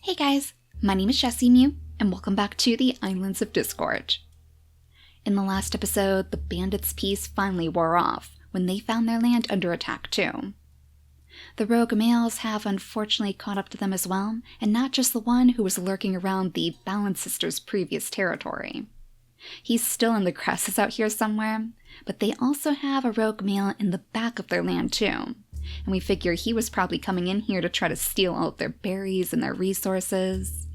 Hey guys, my name is JessiMew, and welcome back to the Islands of Discord. In the last episode, the bandits' peace finally wore off when they found their land under attack too. The rogue males have unfortunately caught up to them as well, and not just the one who was lurking around the Balance Sisters' previous territory. He's still in the grasses out here somewhere, but they also have a rogue male in the back of their land too, and we figure he was probably coming in here to try to steal all of their berries and their resources,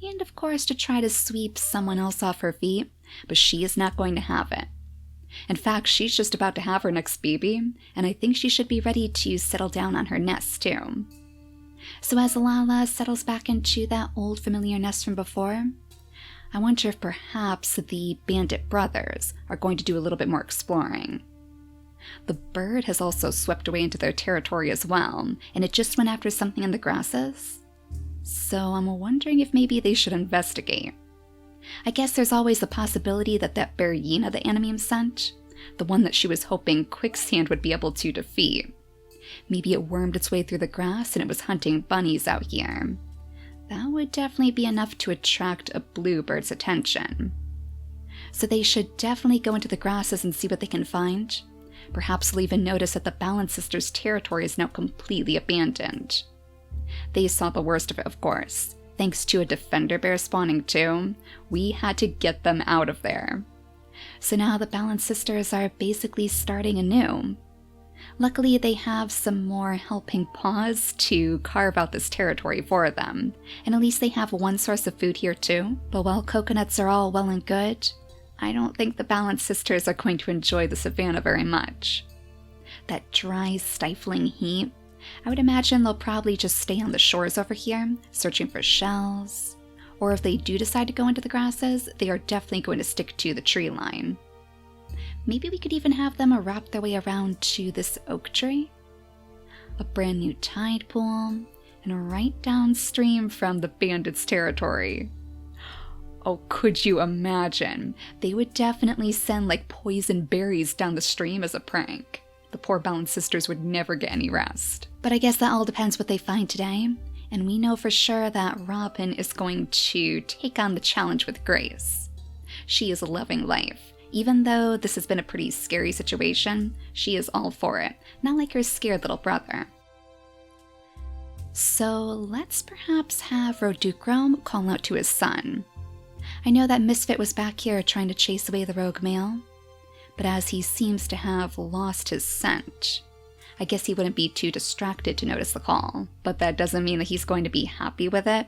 and of course to try to sweep someone else off her feet, but she is not going to have it. In fact, she's just about to have her next baby, and I think she should be ready to settle down on her nest too. So as Lala settles back into that old familiar nest from before, I wonder if perhaps the Bandit Brothers are going to do a little bit more exploring. The bird has also swept away into their territory as well, and it just went after something in the grasses. So I'm wondering if maybe they should investigate. I guess there's always the possibility that Berryina the Animeum sent, the one that she was hoping Quicksand would be able to defeat. Maybe it wormed its way through the grass and it was hunting bunnies out here. That would definitely be enough to attract a bluebird's attention. So they should definitely go into the grasses and see what they can find. Perhaps they'll even notice that the Balance Sisters' territory is now completely abandoned. They saw the worst of it, of course. Thanks to a defender bear spawning too, we had to get them out of there. So now the Balance Sisters are basically starting anew. Luckily, they have some more helping paws to carve out this territory for them, and at least they have one source of food here too. But while coconuts are all well and good, I don't think the Balance Sisters are going to enjoy the savanna very much. That dry, stifling heat, I would imagine they'll probably just stay on the shores over here, searching for shells. Or if they do decide to go into the grasses, they are definitely going to stick to the tree line. Maybe we could even have them wrap their way around to this oak tree. A brand new tide pool, and right downstream from the bandits' territory. Oh, could you imagine? They would definitely send like poison berries down the stream as a prank. The poor Balance Sisters would never get any rest. But I guess that all depends what they find today, and we know for sure that Robin is going to take on the challenge with grace. She is loving life. Even though this has been a pretty scary situation, she is all for it, not like her scared little brother. So let's perhaps have Roduchrome call out to his son. I know that Misfit was back here trying to chase away the rogue male, but as he seems to have lost his scent, I guess he wouldn't be too distracted to notice the call, but that doesn't mean that he's going to be happy with it.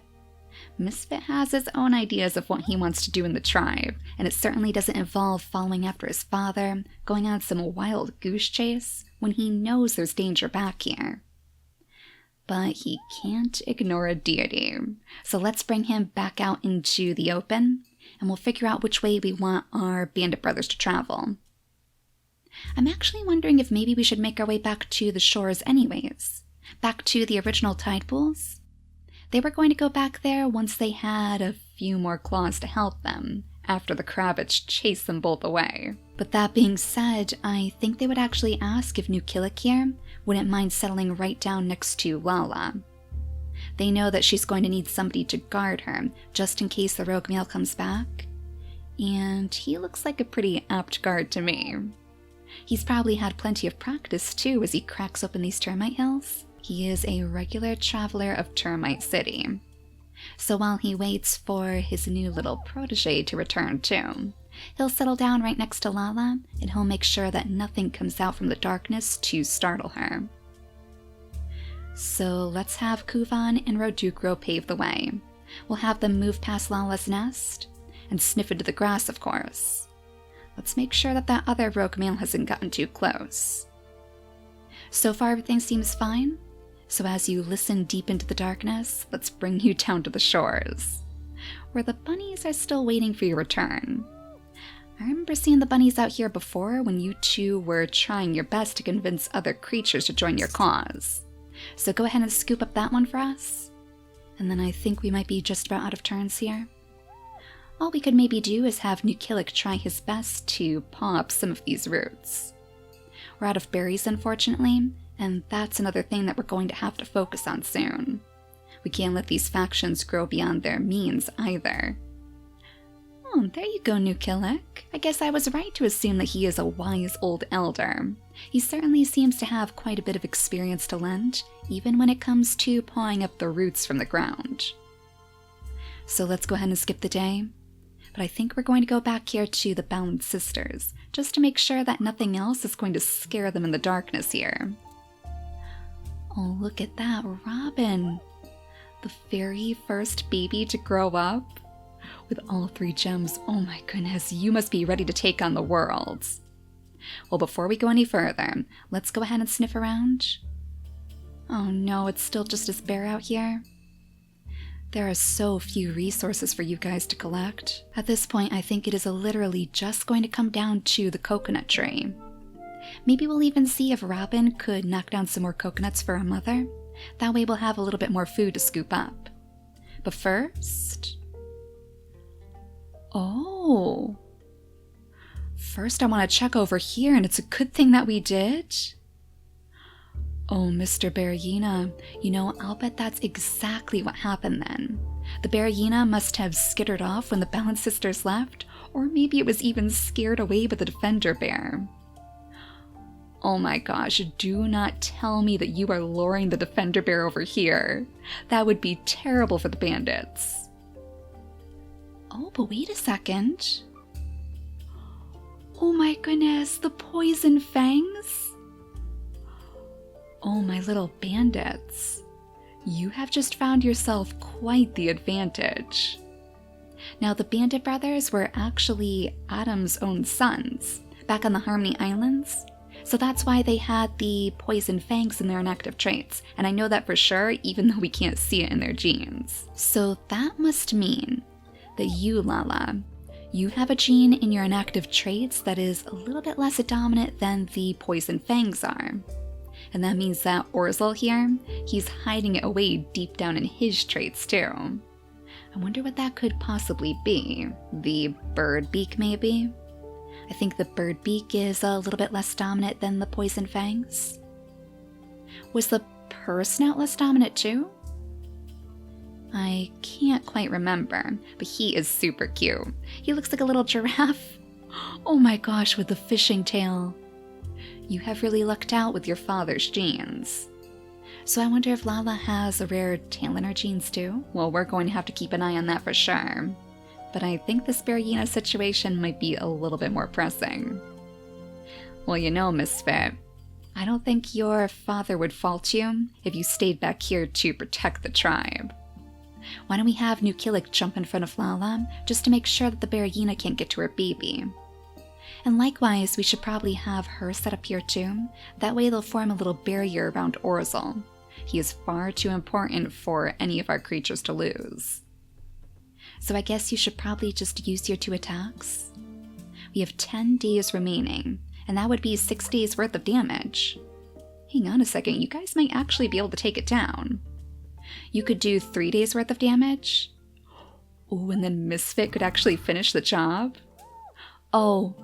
Misfit has his own ideas of what he wants to do in the tribe, and it certainly doesn't involve following after his father, going on some wild goose chase, when he knows there's danger back here. But he can't ignore a deity, so let's bring him back out into the open, and we'll figure out which way we want our Bandit Brothers to travel. I'm actually wondering if maybe we should make our way back to the shores anyways, back to the original tide pools. They were going to go back there once they had a few more claws to help them, after the Krabbits chased them both away. But that being said, I think they would actually ask if New Killick here wouldn't mind settling right down next to Lala. They know that she's going to need somebody to guard her, just in case the rogue male comes back. And he looks like a pretty apt guard to me. He's probably had plenty of practice too as he cracks open these termite hills. He is a regular traveler of Termite City. So while he waits for his new little protege to return too, he'll settle down right next to Lala, and he'll make sure that nothing comes out from the darkness to startle her. So let's have Kuvan and Roducro pave the way. We'll have them move past Lala's nest, and sniff into the grass, of course. Let's make sure that that other rogue male hasn't gotten too close. So far everything seems fine, so as you listen deep into the darkness, let's bring you down to the shores, where the bunnies are still waiting for your return. I remember seeing the bunnies out here before when you two were trying your best to convince other creatures to join your cause. So go ahead and scoop up that one for us. And then I think we might be just about out of turns here. All we could maybe do is have New Killick try his best to paw up some of these roots. We're out of berries, unfortunately, and that's another thing that we're going to have to focus on soon. We can't let these factions grow beyond their means either. Oh, there you go, Nukilik. I guess I was right to assume that he is a wise old elder. He certainly seems to have quite a bit of experience to lend, even when it comes to pawing up the roots from the ground. So let's go ahead and skip the day. But I think we're going to go back here to the Bound Sisters, just to make sure that nothing else is going to scare them in the darkness here. Oh, look at that, Robin. The very first baby to grow up. With all 3 gems, oh my goodness, you must be ready to take on the world. Well, before we go any further, let's go ahead and sniff around. Oh no, it's still just as bare out here. There are so few resources for you guys to collect. At this point, I think it is literally just going to come down to the coconut tree. Maybe we'll even see if Robin could knock down some more coconuts for our mother. That way we'll have a little bit more food to scoop up. But first... Oh! First I want to check over here, and it's a good thing that we did. Oh, Mr. Berryina, you know, I'll bet that's exactly what happened then. The Berryina must have skittered off when the Balance Sisters left, or maybe it was even scared away by the Defender Bear. Oh my gosh, do not tell me that you are luring the Defender Bear over here. That would be terrible for the bandits. Oh, but wait a second. Oh my goodness, the poison fangs? Oh, my little bandits. You have just found yourself quite the advantage. Now, the Bandit Brothers were actually Adam's own sons, back on the Harmony Islands. So that's why they had the poison fangs in their inactive traits, and I know that for sure, even though we can't see it in their genes. So that must mean that you, Lala, you have a gene in your inactive traits that is a little bit less dominant than the poison fangs are. And that means that Orzel here, he's hiding it away deep down in his traits too. I wonder what that could possibly be. The bird beak, maybe? I think the bird beak is a little bit less dominant than the poison fangs. Was the purse snout less dominant too? I can't quite remember, but he is super cute. He looks like a little giraffe. Oh my gosh, with the fishing tail. You have really lucked out with your father's genes. So I wonder if Lala has a rare tail in her genes too? Well, we're going to have to keep an eye on that for sure. But I think this Berryina situation might be a little bit more pressing. Well, you know, Misfit, I don't think your father would fault you if you stayed back here to protect the tribe. Why don't we have Nukilik jump in front of Lala, just to make sure that the Berryina can't get to her baby? And likewise, we should probably have her set up here too. That way they'll form a little barrier around Orzel. He is far too important for any of our creatures to lose. So I guess you should probably just use your 2 attacks. We have 10 days remaining, and that would be 6 days worth of damage. Hang on a second, you guys might actually be able to take it down. You could do 3 days worth of damage. Oh, and then Misfit could actually finish the job. Oh,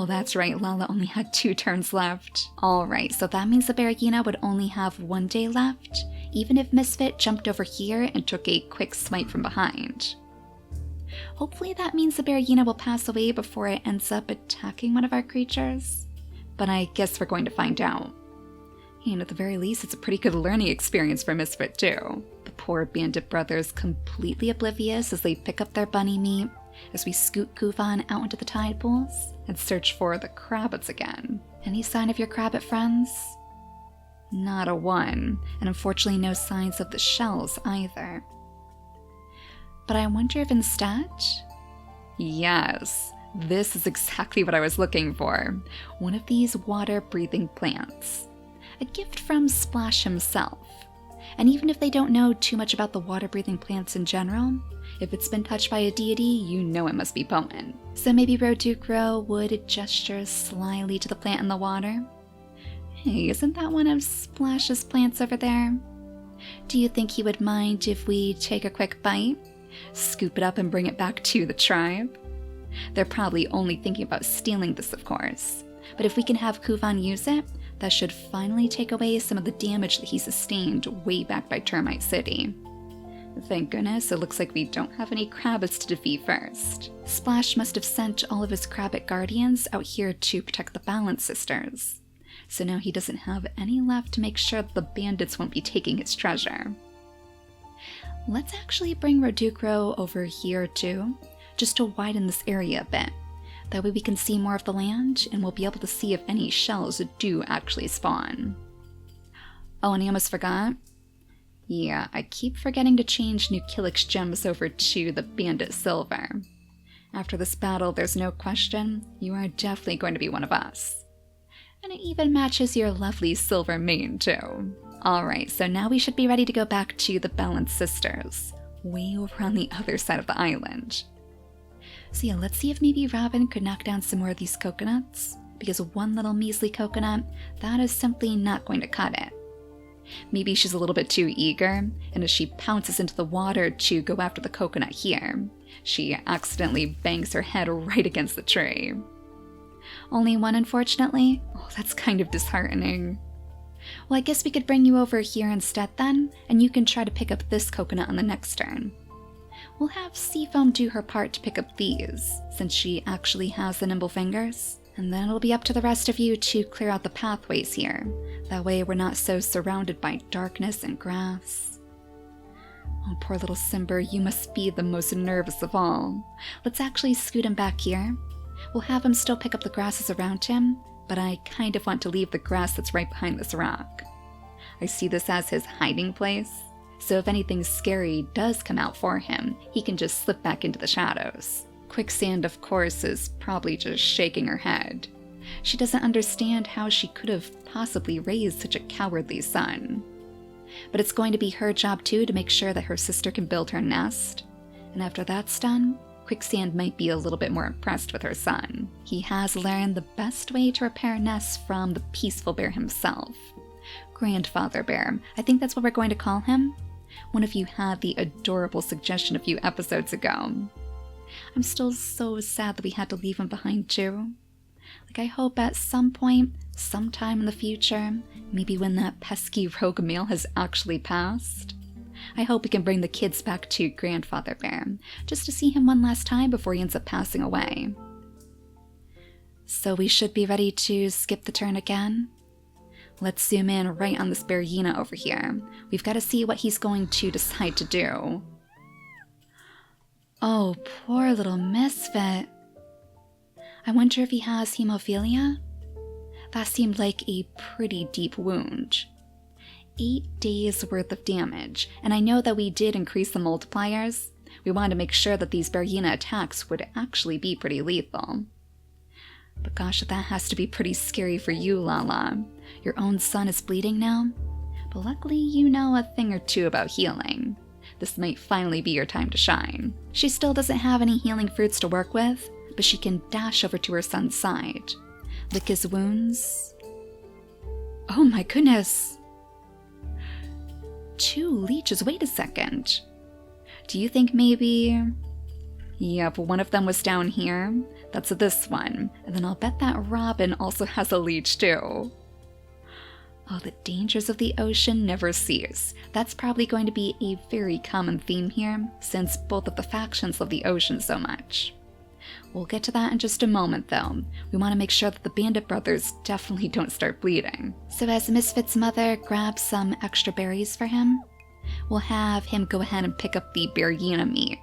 that's right, Lala only had 2 turns left. Alright, so that means the Berryina would only have 1 day left, even if Misfit jumped over here and took a quick smite from behind. Hopefully that means the Berryina will pass away before it ends up attacking one of our creatures. But I guess we're going to find out. And at the very least, it's a pretty good learning experience for Misfit too. The poor Bandit Brothers completely oblivious as they pick up their bunny meat, as we scoot Kuvan out into the tide pools and search for the Crabbits again. Any sign of your Crabbit friends? Not a one, and unfortunately no signs of the shells either. But I wonder if instead... Yes, this is exactly what I was looking for. One of these water-breathing plants. A gift from Splash himself. And even if they don't know too much about the water-breathing plants in general, if it's been touched by a deity, you know it must be potent. So maybe Rodukro would gesture slyly to the plant in the water. Hey, isn't that one of Splash's plants over there? Do you think he would mind if we take a quick bite? Scoop it up and bring it back to the tribe? They're probably only thinking about stealing this, of course. But if we can have Kuvan use it, that should finally take away some of the damage that he sustained way back by Termite City. Thank goodness, it looks like we don't have any Krabbits to defeat first. Splash must have sent all of his Krabbit guardians out here to protect the Balance Sisters. So now he doesn't have any left to make sure that the bandits won't be taking his treasure. Let's actually bring Rodukro over here too, just to widen this area a bit. That way we can see more of the land, and we'll be able to see if any shells do actually spawn. Oh, and I almost forgot. Yeah, I keep forgetting to change Nukilic's gems over to the Bandit Silver. After this battle, there's no question, you are definitely going to be one of us. And it even matches your lovely silver mane too. Alright, so now we should be ready to go back to the Balance Sisters, way over on the other side of the island. So yeah, let's see if maybe Robin could knock down some more of these coconuts, because one little measly coconut, that is simply not going to cut it. Maybe she's a little bit too eager, and as she pounces into the water to go after the coconut here, she accidentally bangs her head right against the tree. Only one, unfortunately? Oh, that's kind of disheartening. Well, I guess we could bring you over here instead then, and you can try to pick up this coconut on the next turn. We'll have Seafoam do her part to pick up these, since she actually has the nimble fingers. And then it'll be up to the rest of you to clear out the pathways here. That way we're not so surrounded by darkness and grass. Oh, poor little Simber, you must be the most nervous of all. Let's actually scoot him back here. We'll have him still pick up the grasses around him, but I kind of want to leave the grass that's right behind this rock. I see this as his hiding place, so if anything scary does come out for him, he can just slip back into the shadows. Quicksand, of course, is probably just shaking her head. She doesn't understand how she could have possibly raised such a cowardly son. But it's going to be her job too to make sure that her sister can build her nest. And after that's done, Quicksand might be a little bit more impressed with her son. He has learned the best way to repair nests from the peaceful bear himself. Grandfather Bear, I think that's what we're going to call him. One of you had the adorable suggestion a few episodes ago. I'm still so sad that we had to leave him behind too. I hope at some point, sometime in the future, maybe when that pesky rogue male has actually passed, I hope we can bring the kids back to Grandfather Bear, just to see him one last time before he ends up passing away. So we should be ready to skip the turn again. Let's zoom in right on this Bearina over here. We've got to see what he's going to decide to do. Oh, poor little misfit. I wonder if he has hemophilia? That seemed like a pretty deep wound. 8 days worth of damage, and I know that we did increase the multipliers. We wanted to make sure that these Bearina attacks would actually be pretty lethal. But gosh, that has to be pretty scary for you, Lala. Your own son is bleeding now, but luckily you know a thing or two about healing. This might finally be your time to shine. She still doesn't have any healing fruits to work with, but she can dash over to her son's side, lick his wounds. Oh my goodness! 2 leeches, wait a second. Do you think maybe... Yep, one of them was down here. That's this one. And then I'll bet that Robin also has a leech too. Oh, the dangers of the ocean never cease. That's probably going to be a very common theme here, since both of the factions love the ocean so much. We'll get to that in just a moment though. We want to make sure that the Bandit Brothers definitely don't start bleeding. So as Misfit's mother grabs some extra berries for him, we'll have him go ahead and pick up the Bearina meat.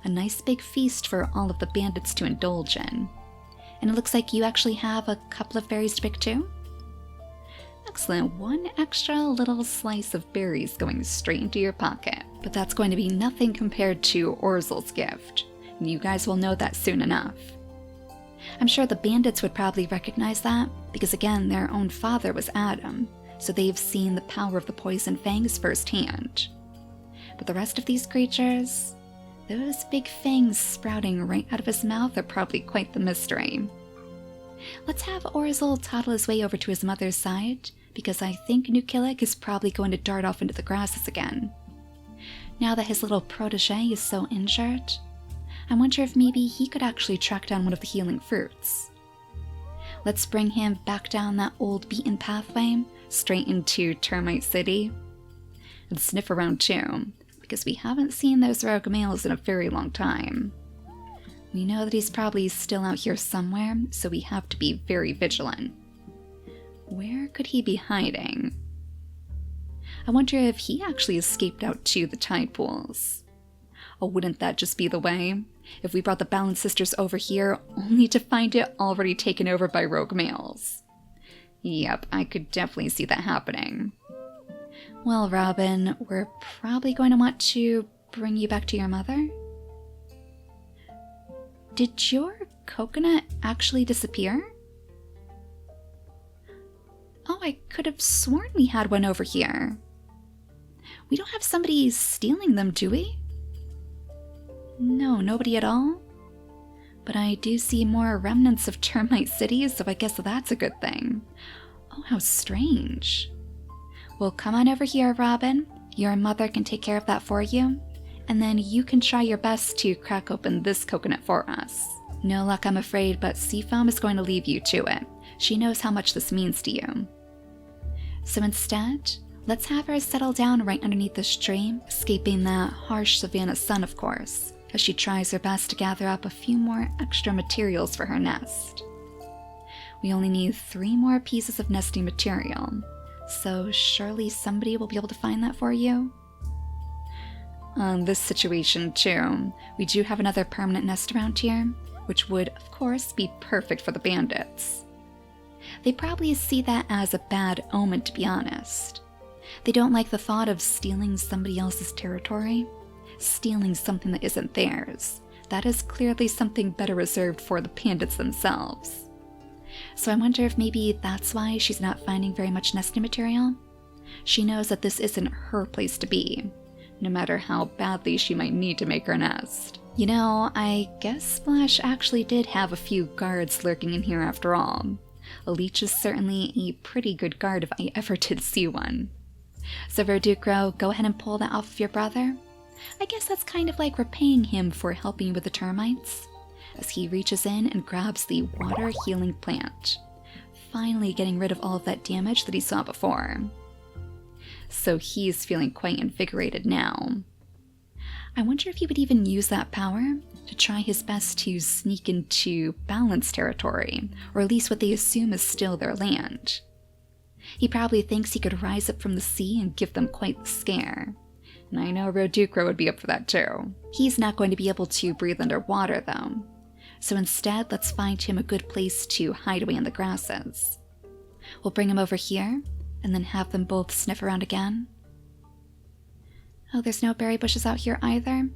A nice big feast for all of the bandits to indulge in. And it looks like you actually have a couple of berries to pick too? Excellent, 1 extra little slice of berries going straight into your pocket. But that's going to be nothing compared to Orzel's gift. And you guys will know that soon enough. I'm sure the bandits would probably recognize that, because again, their own father was Adam, so they've seen the power of the poison fangs firsthand. But the rest of these creatures, those big fangs sprouting right out of his mouth are probably quite the mystery. Let's have Orzel toddle his way over to his mother's side, because I think Nukilic is probably going to dart off into the grasses again. Now that his little protege is so injured, I wonder if maybe he could actually track down one of the healing fruits. Let's bring him back down that old beaten pathway, straight into Termite City. And sniff around too, because we haven't seen those rogue males in a very long time. We know that he's probably still out here somewhere, so we have to be very vigilant. Where could he be hiding? I wonder if he actually escaped out to the tide pools. Oh, wouldn't that just be the way? If we brought the Balance Sisters over here, only to find it already taken over by rogue males. Yep, I could definitely see that happening. Well, Robin, we're probably going to want to bring you back to your mother. Did your coconut actually disappear? Oh, I could have sworn we had one over here. We don't have somebody stealing them, do we? No, nobody at all? But I do see more remnants of termite cities, so I guess that's a good thing. Oh, how strange. Well, come on over here, Robin. Your mother can take care of that for you. And then you can try your best to crack open this coconut for us. No luck, I'm afraid, but Seafoam is going to leave you to it. She knows how much this means to you. So instead, let's have her settle down right underneath this tree, escaping that harsh savanna sun, of course, as she tries her best to gather up a few more extra materials for her nest. We only need 3 more pieces of nesting material, so surely somebody will be able to find that for you? On this situation too, we do have another permanent nest around here, which would, of course, be perfect for the bandits. They probably see that as a bad omen, to be honest. They don't like the thought of stealing somebody else's territory, stealing something that isn't theirs. That is clearly something better reserved for the bandits themselves. So I wonder if maybe that's why she's not finding very much nesting material. She knows that this isn't her place to be, no matter how badly she might need to make her nest. You know, I guess Splash actually did have a few guards lurking in here after all. A leech is certainly a pretty good guard if I ever did see one. So Verducro, go ahead and pull that off of your brother. I guess that's kind of like repaying him for helping with the termites, as he reaches in and grabs the water healing plant, finally getting rid of all of that damage that he saw before. So he's feeling quite invigorated now. I wonder if he would even use that power to try his best to sneak into Balance territory, or at least what they assume is still their land. He probably thinks he could rise up from the sea and give them quite the scare. And I know Roducro would be up for that too. He's not going to be able to breathe underwater though. So instead, let's find him a good place to hide away in the grasses. We'll bring him over here, and then have them both sniff around again. Oh, there's no berry bushes out here either?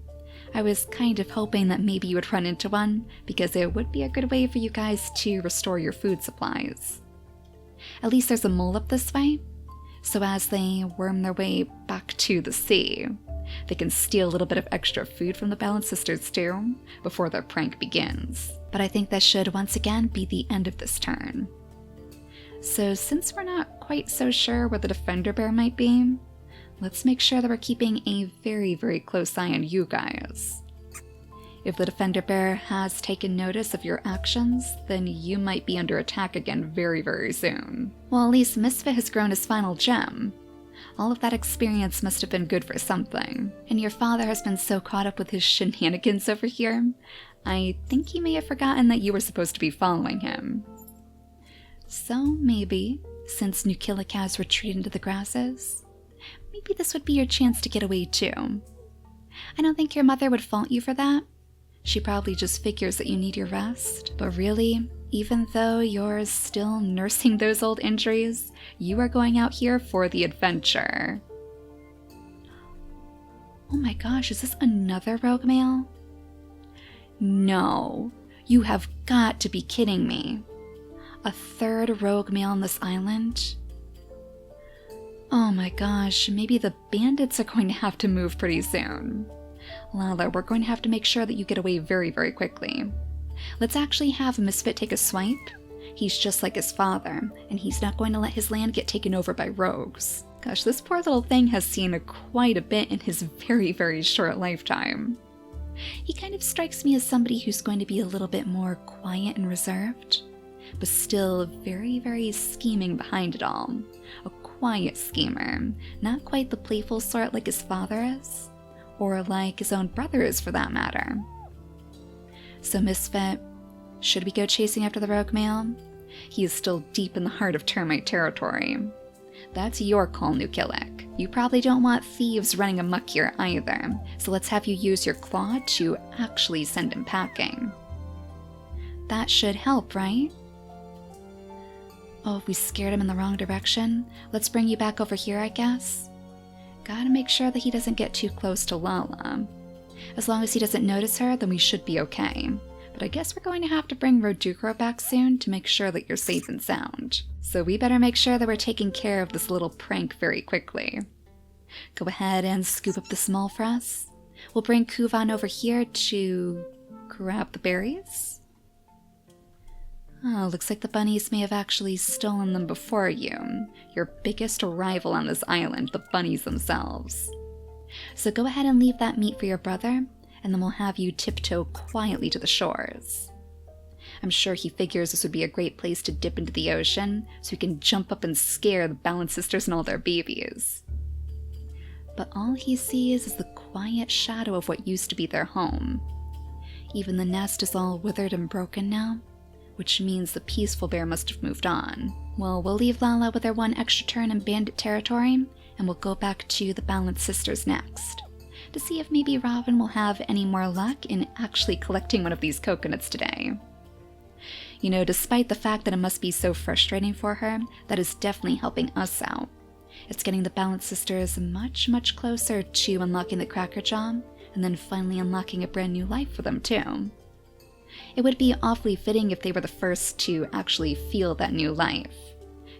I was kind of hoping that maybe you would run into one, because it would be a good way for you guys to restore your food supplies. At least there's a mole up this way, so as they worm their way back to the sea, they can steal a little bit of extra food from the Balance Sisters too, before their prank begins. But I think that should once again be the end of this turn. So since we're not quite so sure where the Defender Bear might be, let's make sure that we're keeping a very, very close eye on you guys. If the Defender Bear has taken notice of your actions, then you might be under attack again very, very soon. Well, at least Misfit has grown his final gem. All of that experience must have been good for something. And your father has been so caught up with his shenanigans over here, I think he may have forgotten that you were supposed to be following him. So maybe, since Nukillik has retreated into the grasses, maybe this would be your chance to get away too. I don't think your mother would fault you for that. She probably just figures that you need your rest. But really, even though you're still nursing those old injuries, you are going out here for the adventure. Oh my gosh, is this another rogue male? No, you have got to be kidding me. A third rogue male on this island? Oh my gosh, maybe the bandits are going to have to move pretty soon. Lala, we're going to have to make sure that you get away very, very quickly. Let's actually have Misfit take a swipe. He's just like his father, and he's not going to let his land get taken over by rogues. Gosh, this poor little thing has seen quite a bit in his very, very short lifetime. He kind of strikes me as somebody who's going to be a little bit more quiet and reserved, but still very, very scheming behind it all. A quiet schemer, not quite the playful sort like his father is. or like his own brothers for that matter. So Misfit, should we go chasing after the rogue male? He is still deep in the heart of termite territory. That's your call, Nukilik. You probably don't want thieves running amok here either, so let's have you use your claw to actually send him packing. That should help, right? Oh, if we scared him in the wrong direction, let's bring you back over here, I guess. Gotta make sure that he doesn't get too close to Lala. As long as he doesn't notice her, then we should be okay. But I guess we're going to have to bring Rodukro back soon to make sure that you're safe and sound. So we better make sure that we're taking care of this little prank very quickly. Go ahead and scoop up the small for us. We'll bring Kuvan over here to grab the berries. Oh, looks like the bunnies may have actually stolen them before you. Your biggest rival on this island, the bunnies themselves. So go ahead and leave that meat for your brother, and then we'll have you tiptoe quietly to the shores. I'm sure he figures this would be a great place to dip into the ocean, so he can jump up and scare the Balance Sisters and all their babies. But all he sees is the quiet shadow of what used to be their home. Even the nest is all withered and broken now, which means the peaceful bear must have moved on. Well, we'll leave Lala with her one extra turn in bandit territory, and we'll go back to the Balance Sisters next, to see if maybe Robin will have any more luck in actually collecting one of these coconuts today. You know, despite the fact that it must be so frustrating for her, that is definitely helping us out. It's getting the Balance Sisters much, much closer to unlocking the Cracker Jaw, and then finally unlocking a brand new life for them too. It would be awfully fitting if they were the first to actually feel that new life.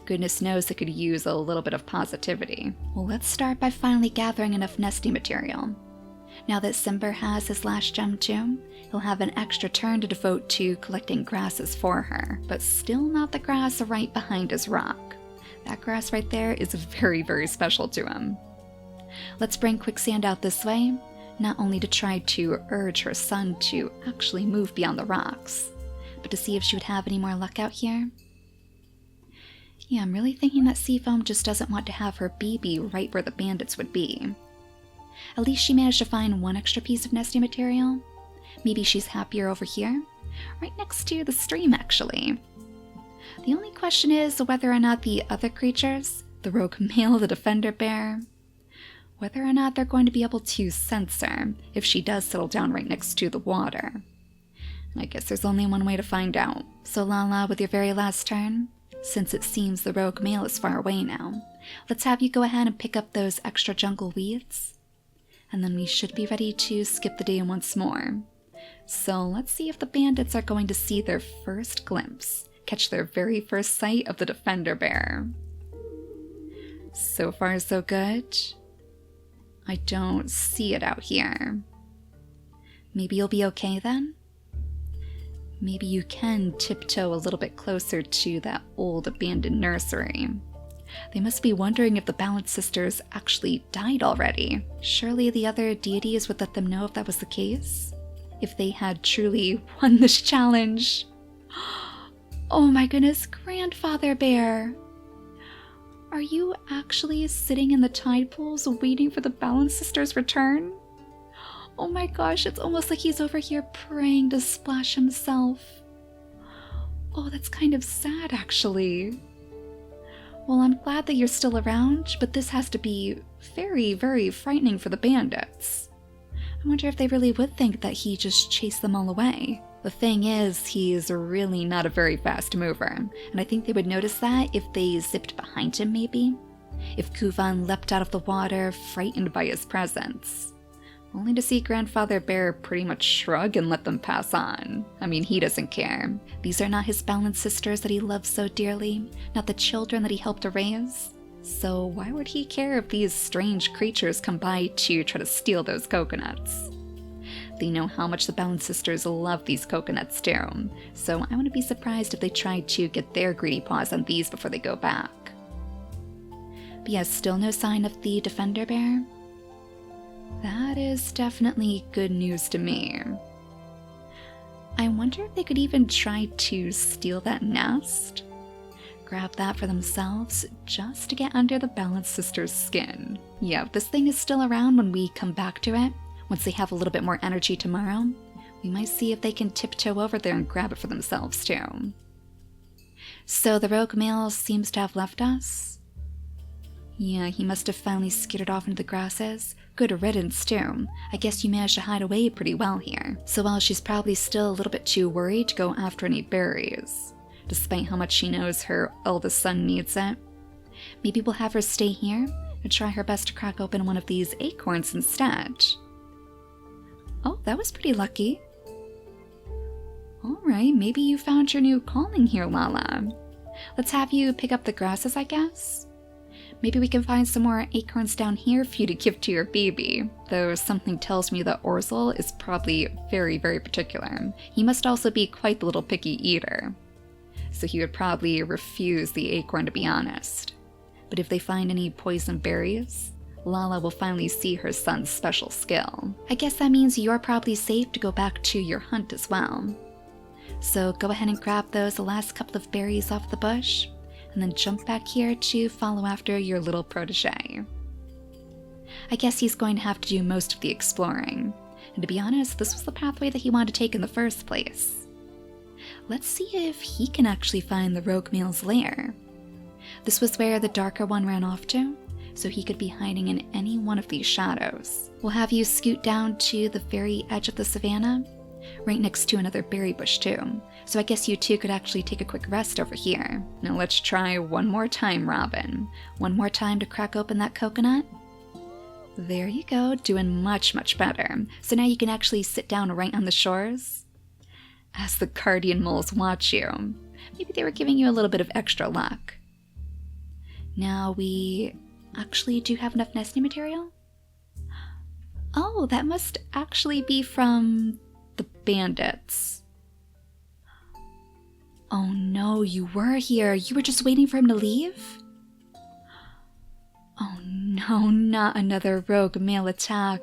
Goodness knows they could use a little bit of positivity. Well, let's start by finally gathering enough nesting material. Now that Simber has his last gem too, he'll have an extra turn to devote to collecting grasses for her, but still not the grass right behind his rock. That grass right there is very, very special to him. Let's bring Quicksand out this way, not only to try to urge her son to actually move beyond the rocks, but to see if she would have any more luck out here. Yeah, I'm really thinking that Seafoam just doesn't want to have her baby right where the bandits would be. At least she managed to find one extra piece of nesting material. Maybe she's happier over here, right next to the stream actually. The only question is whether or not the other creatures, the rogue male, the defender bear, whether or not they're going to be able to sense her if she does settle down right next to the water. And I guess there's only one way to find out. So Lala, with your very last turn, since it seems the rogue male is far away now, let's have you go ahead and pick up those extra jungle weeds. And then we should be ready to skip the day once more. So let's see if the bandits are going to see their first glimpse, catch their very first sight of the defender bear. So far so good. I don't see it out here. Maybe you'll be okay then? Maybe you can tiptoe a little bit closer to that old abandoned nursery. They must be wondering if the Balance Sisters actually died already. Surely the other deities would let them know if that was the case? If they had truly won this challenge. Oh my goodness, Grandfather Bear! Are you actually sitting in the tide pools waiting for the Balance Sisters' return? Oh my gosh, it's almost like he's over here praying to splash himself. Oh, that's kind of sad actually. Well, I'm glad that you're still around, but this has to be very, very frightening for the bandits. I wonder if they really would think that he just chased them all away. The thing is, he's really not a very fast mover, and I think they would notice that if they zipped behind him maybe. If Kuvan leapt out of the water, frightened by his presence. Only to see Grandfather Bear pretty much shrug and let them pass on. I mean, he doesn't care. These are not his Balance Sisters that he loves so dearly, not the children that he helped to raise. So why would he care if these strange creatures come by to try to steal those coconuts? They know how much the Balance Sisters love these coconuts too, so I wouldn't be surprised if they tried to get their greedy paws on these before they go back. But yeah, still no sign of the Defender Bear? That is definitely good news to me. I wonder if they could even try to steal that nest? Grab that for themselves just to get under the Balance Sisters' skin. Yeah, if this thing is still around when we come back to it, Once they have a little bit more energy tomorrow, we might see if they can tiptoe over there and grab it for themselves too. So the rogue male seems to have left us. Yeah, he must have finally skittered off into the grasses. Good riddance too. I guess you managed to hide away pretty well here. So while she's probably still a little bit too worried to go after any berries, despite how much she knows her eldest son needs it, maybe we'll have her stay here and try her best to crack open one of these acorns instead. Oh, that was pretty lucky. Alright, maybe you found your new calling here, Lala. Let's have you pick up the grasses, I guess? Maybe we can find some more acorns down here for you to give to your baby, though something tells me that Orzel is probably very, very particular. He must also be quite the little picky eater, so he would probably refuse the acorn, to be honest. But if they find any poison berries, Lala will finally see her son's special skill. I guess that means you're probably safe to go back to your hunt as well. So go ahead and grab those last couple of berries off the bush, and then jump back here to follow after your little protege. I guess he's going to have to do most of the exploring, and to be honest, this was the pathway that he wanted to take in the first place. Let's see if he can actually find the rogue male's lair. This was where the darker one ran off to, so he could be hiding in any one of these shadows. We'll have you scoot down to the very edge of the savanna, right next to another berry bush too, so I guess you two could actually take a quick rest over here. Now let's try one more time, Robin. One more time to crack open that coconut. There you go, doing much, much better. So now you can actually sit down right on the shores as the guardian moles watch you. Maybe they were giving you a little bit of extra luck. Now we actually do have enough nesting material? Oh, that must actually be from the bandits. Oh no, you were here. You were just waiting for him to leave? Oh no, not another rogue male attack.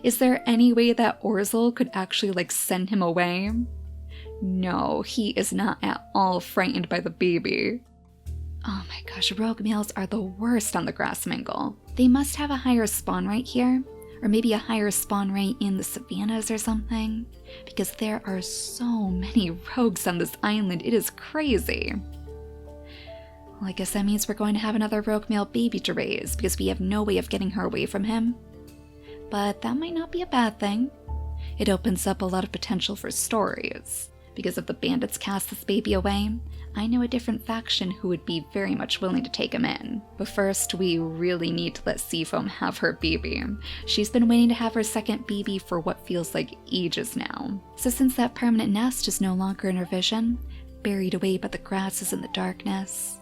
Is there any way that Orzel could actually, send him away? No, he is not at all frightened by the baby. Oh my gosh, rogue males are the worst on the grass mingle. They must have a higher spawn rate here, or maybe a higher spawn rate in the savannas or something, because there are so many rogues on this island, it is crazy. Well, I guess that means we're going to have another rogue male baby to raise, because we have no way of getting her away from him. But that might not be a bad thing. It opens up a lot of potential for stories, because if the bandits cast this baby away, I know a different faction who would be very much willing to take him in. But first, we really need to let Seafoam have her baby. She's been waiting to have her second baby for what feels like ages now. So since that permanent nest is no longer in her vision, buried away by the grasses in the darkness,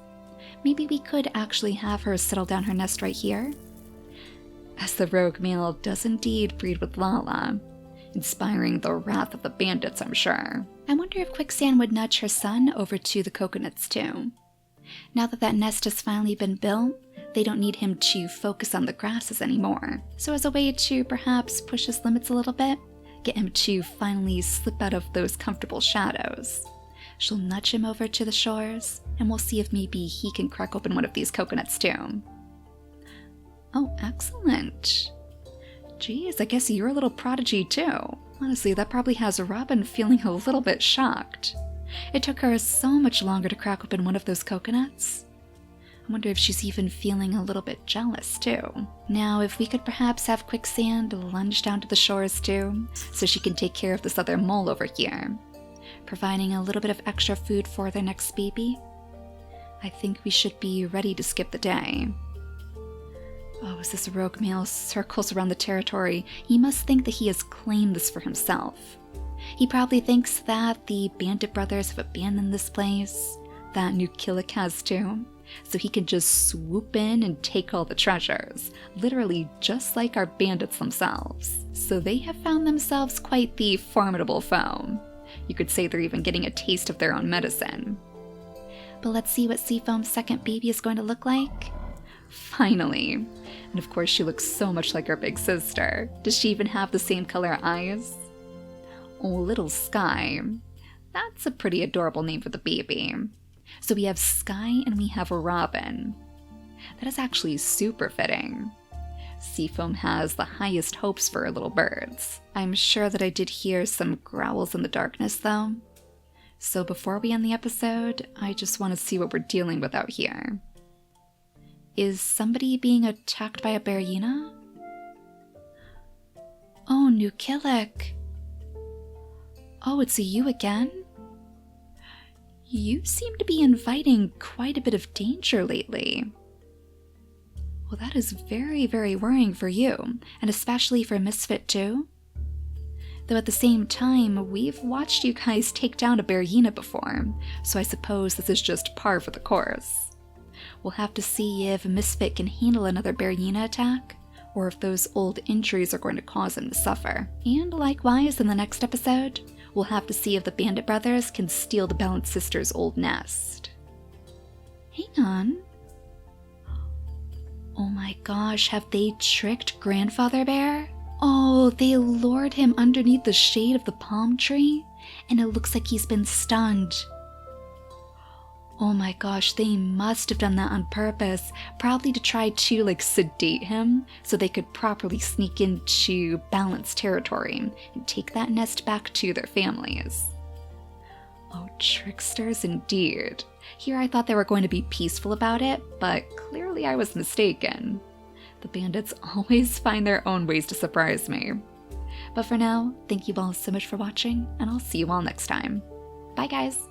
maybe we could actually have her settle down her nest right here? As the rogue male does indeed breed with Lala, inspiring the wrath of the bandits, I'm sure. I wonder if Quicksand would nudge her son over to the coconuts too. Now that that nest has finally been built, they don't need him to focus on the grasses anymore. So as a way to perhaps push his limits a little bit, get him to finally slip out of those comfortable shadows, she'll nudge him over to the shores, and we'll see if maybe he can crack open one of these coconuts too. Oh, excellent. Geez, I guess you're a little prodigy too. Honestly, that probably has Robin feeling a little bit shocked. It took her so much longer to crack open one of those coconuts. I wonder if she's even feeling a little bit jealous too. Now, if we could perhaps have Quicksand lunge down to the shores too, so she can take care of this other mole over here, providing a little bit of extra food for their next baby, I think we should be ready to skip the day. Oh, as this rogue male circles around the territory, he must think that he has claimed this for himself. He probably thinks that the Bandit Brothers have abandoned this place, that New Killick has too, so he can just swoop in and take all the treasures, literally just like our bandits themselves. So they have found themselves quite the formidable foe. You could say they're even getting a taste of their own medicine. But let's see what Seafoam's second baby is going to look like. Finally. And of course she looks so much like her big sister. Does she even have the same color eyes? Oh, little Sky. That's a pretty adorable name for the baby. So we have Sky and we have Robin. That is actually super fitting. Seafoam has the highest hopes for her little birds. I'm sure that I did hear some growls in the darkness, though. So before we end the episode, I just want to see what we're dealing with out here. Is somebody being attacked by a hyena? Oh, New Killick. Oh, it's you again? You seem to be inviting quite a bit of danger lately. Well, that is very, very worrying for you, and especially for Misfit too. Though at the same time, we've watched you guys take down a hyena before, so I suppose this is just par for the course. We'll have to see if Misfit can handle another hyena attack, or if those old injuries are going to cause him to suffer. And likewise, in the next episode, we'll have to see if the Bandit Brothers can steal the Balanced Sisters' old nest. Hang on. Oh my gosh, have they tricked Grandfather Bear? Oh, they lured him underneath the shade of the palm tree, and it looks like he's been stunned. Oh my gosh, they must have done that on purpose, probably to try to sedate him so they could properly sneak into Balanced territory and take that nest back to their families. Oh, tricksters indeed. Here I thought they were going to be peaceful about it, but clearly I was mistaken. The bandits always find their own ways to surprise me. But for now, thank you all so much for watching, and I'll see you all next time. Bye guys!